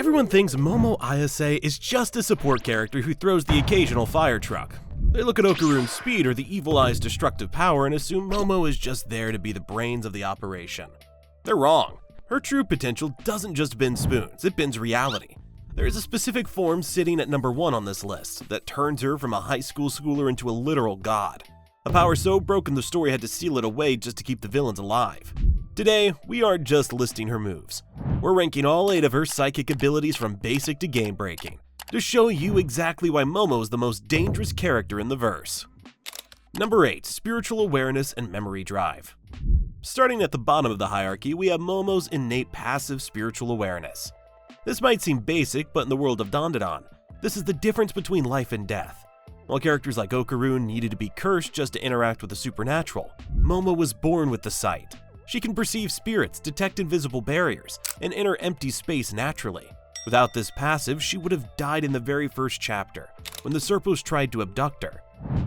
Everyone thinks Momo Ayase is just a support character who throws the occasional fire truck. They look at Okarun's speed or the Evil Eye's destructive power and assume Momo is just there to be the brains of the operation. They're wrong. Her true potential doesn't just bend spoons, it bends reality. There is a specific form sitting at number 1 on this list that turns her from a high school schooler into a literal god. A power so broken the story had to seal it away just to keep the villains alive. Today, we aren't just listing her moves. We're ranking all 8 of her psychic abilities from basic to game-breaking, to show you exactly why Momo is the most dangerous character in the verse. Number 8. Spiritual Awareness and Memory Drive. Starting at the bottom of the hierarchy, we have Momo's innate passive spiritual awareness. This might seem basic, but in the world of Dandadan, this is the difference between life and death. While characters like Okarun needed to be cursed just to interact with the supernatural, Momo was born with the sight. She can perceive spirits, detect invisible barriers, and enter empty space naturally. Without this passive, she would have died in the very first chapter, when the Serpos tried to abduct her.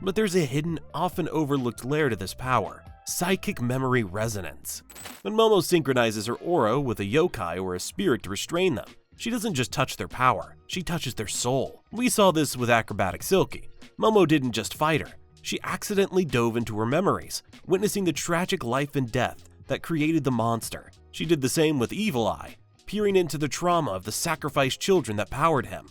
But there's a hidden, often overlooked layer to this power: psychic memory resonance. When Momo synchronizes her aura with a yokai or a spirit to restrain them, she doesn't just touch their power, she touches their soul. We saw this with Acrobatic Silky. Momo didn't just fight her, she accidentally dove into her memories, witnessing the tragic life and death that created the monster. She did the same with Evil Eye, peering into the trauma of the sacrificed children that powered him.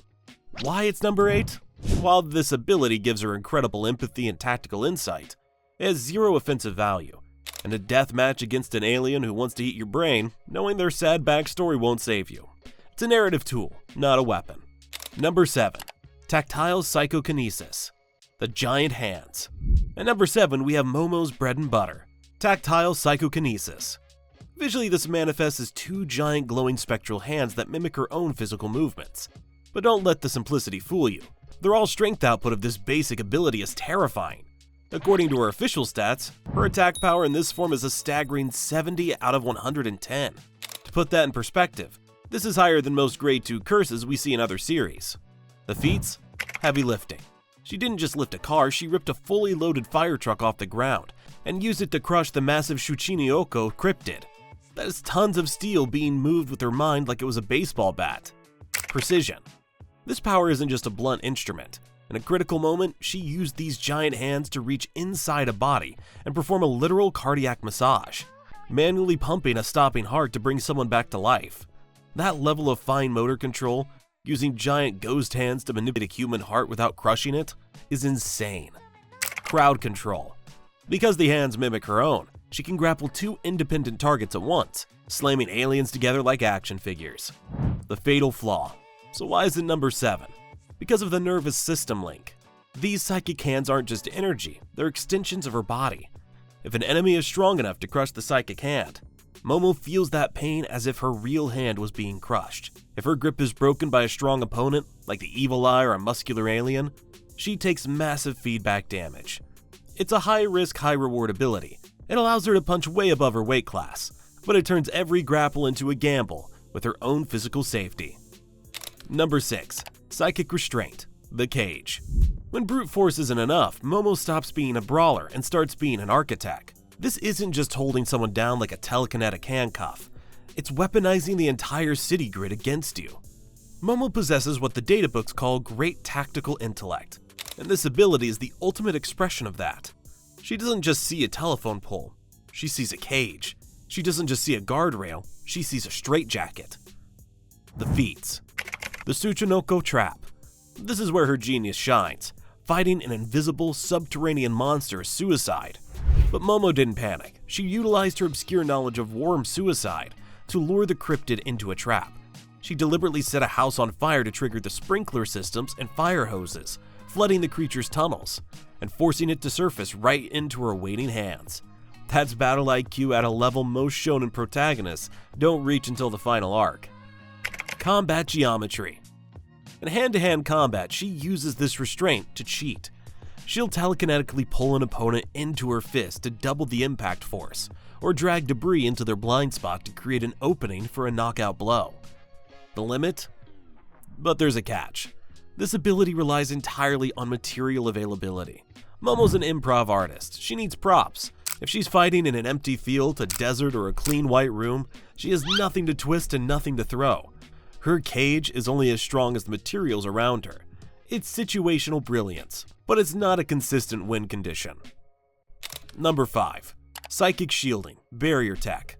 Why it's number 8? While this ability gives her incredible empathy and tactical insight, it has zero offensive value. And a death match against an alien who wants to eat your brain, knowing their sad backstory won't save you. It's a narrative tool, not a weapon. Number 7. Tactile psychokinesis. The giant hands. At number 7, we have Momo's bread and butter: tactile psychokinesis. Visually, this manifests as 2 giant glowing spectral hands that mimic her own physical movements. But don't let the simplicity fool you. The raw strength output of this basic ability is terrifying. According to her official stats, her attack power in this form is a staggering 70 out of 110. To put that in perspective, this is higher than most grade 2 curses we see in other series. The feats? Heavy lifting. She didn't just lift a car, she ripped a fully loaded fire truck off the ground and used it to crush the massive Shuchini-oko cryptid. That is tons of steel being moved with her mind like it was a baseball bat. Precision. This power isn't just a blunt instrument. In a critical moment, she used these giant hands to reach inside a body and perform a literal cardiac massage, manually pumping a stopping heart to bring someone back to life. That level of fine motor control, using giant ghost hands to manipulate a human heart without crushing it, is insane. Crowd control. Because the hands mimic her own, she can grapple 2 independent targets at once, slamming aliens together like action figures. The fatal flaw. So why is it number 7? Because of the nervous system link. These psychic hands aren't just energy, they're extensions of her body. If an enemy is strong enough to crush the psychic hand, Momo feels that pain as if her real hand was being crushed. If her grip is broken by a strong opponent, like the Evil Eye or a muscular alien, she takes massive feedback damage. It's a high-risk, high-reward ability. It allows her to punch way above her weight class, but it turns every grapple into a gamble with her own physical safety. Number 6. Psychic Restraint. The Cage. When brute force isn't enough, Momo stops being a brawler and starts being an architect. This isn't just holding someone down like a telekinetic handcuff. It's weaponizing the entire city grid against you. Momo possesses what the databooks call great tactical intellect, and this ability is the ultimate expression of that. She doesn't just see a telephone pole, she sees a cage. She doesn't just see a guardrail, she sees a straitjacket. The feats. The Tsuchinoko Trap. This is where her genius shines. Fighting an invisible, subterranean monster is suicide. But Momo didn't panic. She utilized her obscure knowledge of worm suicide to lure the cryptid into a trap. She deliberately set a house on fire to trigger the sprinkler systems and fire hoses, flooding the creature's tunnels, and forcing it to surface right into her waiting hands. That's battle IQ at a level most shonen protagonists don't reach until the final arc. Combat geometry. In hand-to-hand combat, she uses this restraint to cheat. She'll telekinetically pull an opponent into her fist to double the impact force, or drag debris into their blind spot to create an opening for a knockout blow. The limit? But there's a catch. This ability relies entirely on material availability. Momo's an improv artist. She needs props. If she's fighting in an empty field, a desert, or a clean white room, she has nothing to twist and nothing to throw. Her cage is only as strong as the materials around her. It's situational brilliance, but it's not a consistent win condition. Number 5. Psychic shielding, barrier tech.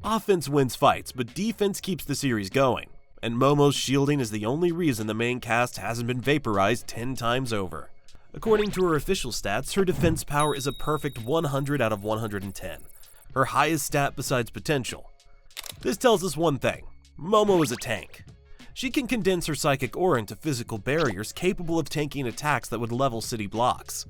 Offense wins fights, but defense keeps the series going, and Momo's shielding is the only reason the main cast hasn't been vaporized 10 times over. According to her official stats, her defense power is a perfect 100 out of 110, her highest stat besides potential. This tells us one thing: Momo is a tank. She can condense her psychic aura into physical barriers capable of tanking attacks that would level city blocks.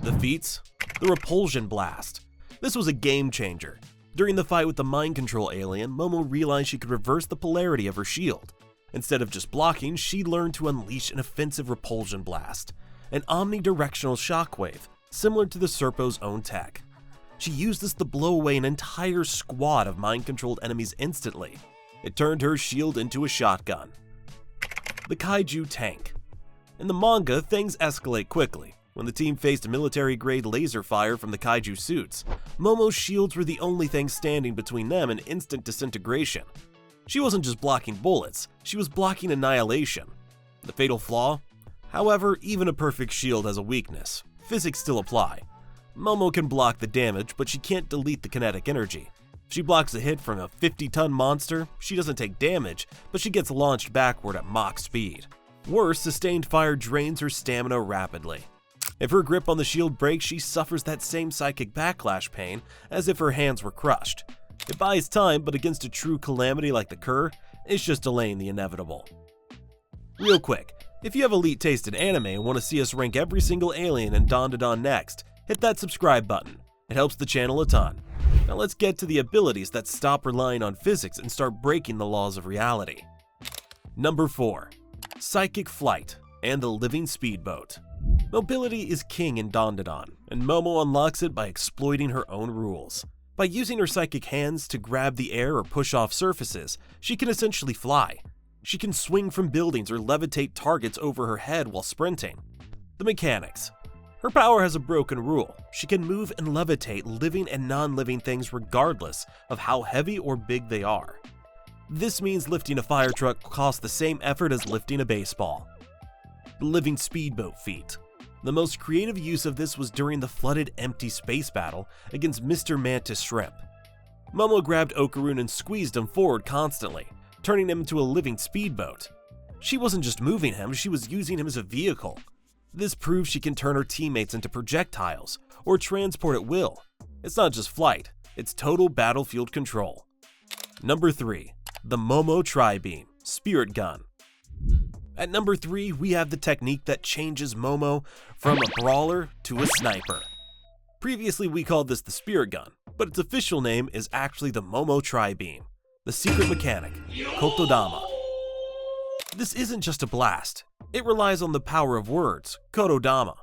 The feats? The repulsion blast. This was a game changer. During the fight with the mind control alien, Momo realized she could reverse the polarity of her shield. Instead of just blocking, she learned to unleash an offensive repulsion blast, an omnidirectional shockwave, similar to the Serpo's own tech. She used this to blow away an entire squad of mind-controlled enemies instantly. It turned her shield into a shotgun. The Kaiju tank. In the manga, things escalate quickly. When the team faced military-grade laser fire from the Kaiju suits, Momo's shields were the only thing standing between them and instant disintegration. She wasn't just blocking bullets, she was blocking annihilation. The fatal flaw? However, even a perfect shield has a weakness. Physics still apply. Momo can block the damage, but she can't delete the kinetic energy. If she blocks a hit from a 50-ton monster, she doesn't take damage, but she gets launched backward at Mach speed. Worse, sustained fire drains her stamina rapidly. If her grip on the shield breaks, she suffers that same psychic backlash pain as if her hands were crushed. It buys time, but against a true calamity like the Cur, it's just delaying the inevitable. Real quick, if you have elite taste in anime and want to see us rank every single alien in Dandadan next, hit that subscribe button. It helps the channel a ton. Now let's get to the abilities that stop relying on physics and start breaking the laws of reality. Number 4. Psychic flight and the living speedboat. Mobility is king in Dandadan, and Momo unlocks it by exploiting her own rules. By using her psychic hands to grab the air or push off surfaces, she can essentially fly. She can swing from buildings or levitate targets over her head while sprinting. The mechanics. Her power has a broken rule. She can move and levitate living and non-living things regardless of how heavy or big they are. This means lifting a fire truck costs the same effort as lifting a baseball. The living speedboat feat. The most creative use of this was during the flooded empty space battle against Mr. Mantis Shrimp. Momo grabbed Okarun and squeezed him forward constantly, turning him into a living speedboat. She wasn't just moving him, she was using him as a vehicle. This proves she can turn her teammates into projectiles, or transport at will. It's not just flight, it's total battlefield control. Number 3. The Momo Tri-Beam, Spirit Gun. At number 3, we have the technique that changes Momo from a brawler to a sniper. Previously we called this the Spirit Gun, but its official name is actually the Momo Tri-Beam, the secret mechanic, Kotodama. This isn't just a blast, it relies on the power of words, Kotodama.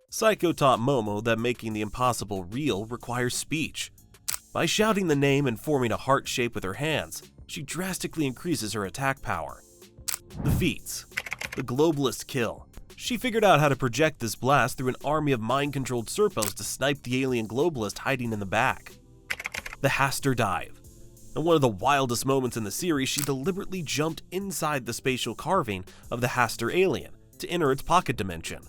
Psycho taught Momo that making the impossible real requires speech. By shouting the name and forming a heart shape with her hands, she drastically increases her attack power. The feats. The Globalist Kill. She figured out how to project this blast through an army of mind-controlled Serpos to snipe the alien globalist hiding in the back. The Haster Dive. In one of the wildest moments in the series, she deliberately jumped inside the spatial carving of the Haster alien to enter its pocket dimension.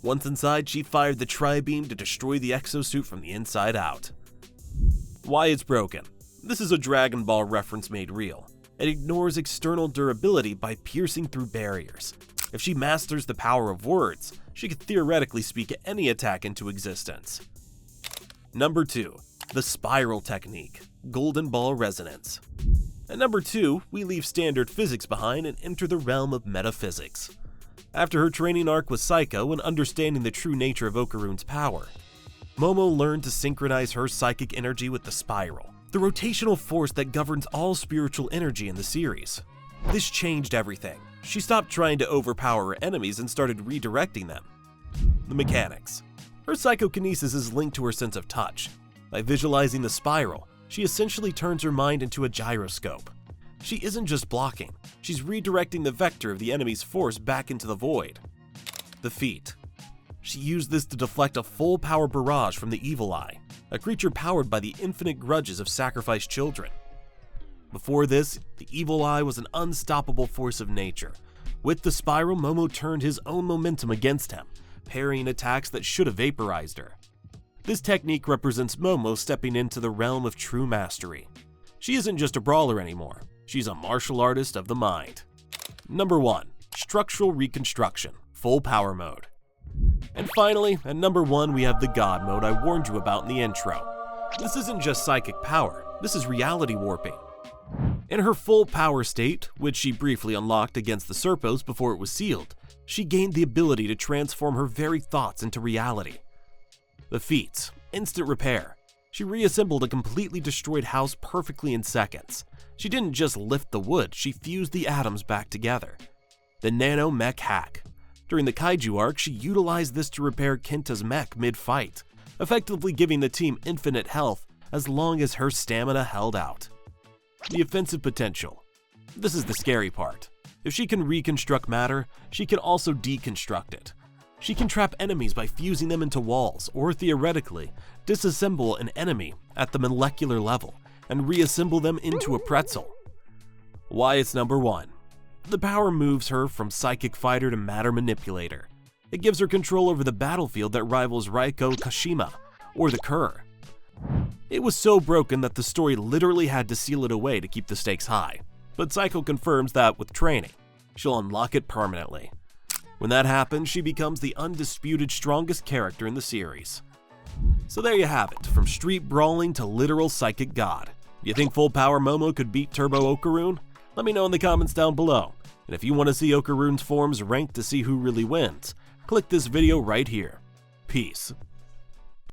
Once inside, she fired the Tri-Beam to destroy the exosuit from the inside out. Why it's broken. This is a Dragon Ball reference made real. It ignores external durability by piercing through barriers. If she masters the power of words, she could theoretically speak any attack into existence. Number 2. The Spiral Technique, Golden Ball Resonance. At number 2, we leave standard physics behind and enter the realm of metaphysics. After her training arc with Psycho and understanding the true nature of Okarun's power, Momo learned to synchronize her psychic energy with the spiral, the rotational force that governs all spiritual energy in the series. This changed everything. She stopped trying to overpower her enemies and started redirecting them. The mechanics. Her psychokinesis is linked to her sense of touch. By visualizing the spiral, she essentially turns her mind into a gyroscope. She isn't just blocking, she's redirecting the vector of the enemy's force back into the void. The feat. She used this to deflect a full power barrage from the Evil Eye, a creature powered by the infinite grudges of sacrificed children. Before this, the evil eye was an unstoppable force of nature. With the spiral, Momo turned his own momentum against him, parrying attacks that should have vaporized her. This technique represents Momo stepping into the realm of true mastery. She isn't just a brawler anymore, she's a martial artist of the mind. Number 1. Structural Reconstruction, Full Power Mode. And finally, at number 1 we have the God Mode I warned you about in the intro. This isn't just psychic power, this is reality warping. In her full power state, which she briefly unlocked against the Serpos before it was sealed, she gained the ability to transform her very thoughts into reality. The feats: instant repair. She reassembled a completely destroyed house perfectly in seconds. She didn't just lift the wood, she fused the atoms back together. The Nano Mech Hack. During the Kaiju arc, she utilized this to repair Kenta's mech mid-fight, effectively giving the team infinite health as long as her stamina held out. The offensive potential. This is the scary part. If she can reconstruct matter, she can also deconstruct it. She can trap enemies by fusing them into walls, or theoretically, disassemble an enemy at the molecular level and reassemble them into a pretzel. Why it's number 1. The power moves her from psychic fighter to matter manipulator. It gives her control over the battlefield that rivals Raiko Kashima, or the Kur. It was so broken that the story literally had to seal it away to keep the stakes high, but Psycho confirms that with training, she'll unlock it permanently. When that happens, she becomes the undisputed strongest character in the series. So there you have it, from street brawling to literal psychic god. You think full power Momo could beat Turbo Okaroon? Let me know in the comments down below. And if you want to see Okaroon's forms ranked to see who really wins, click this video right here. Peace.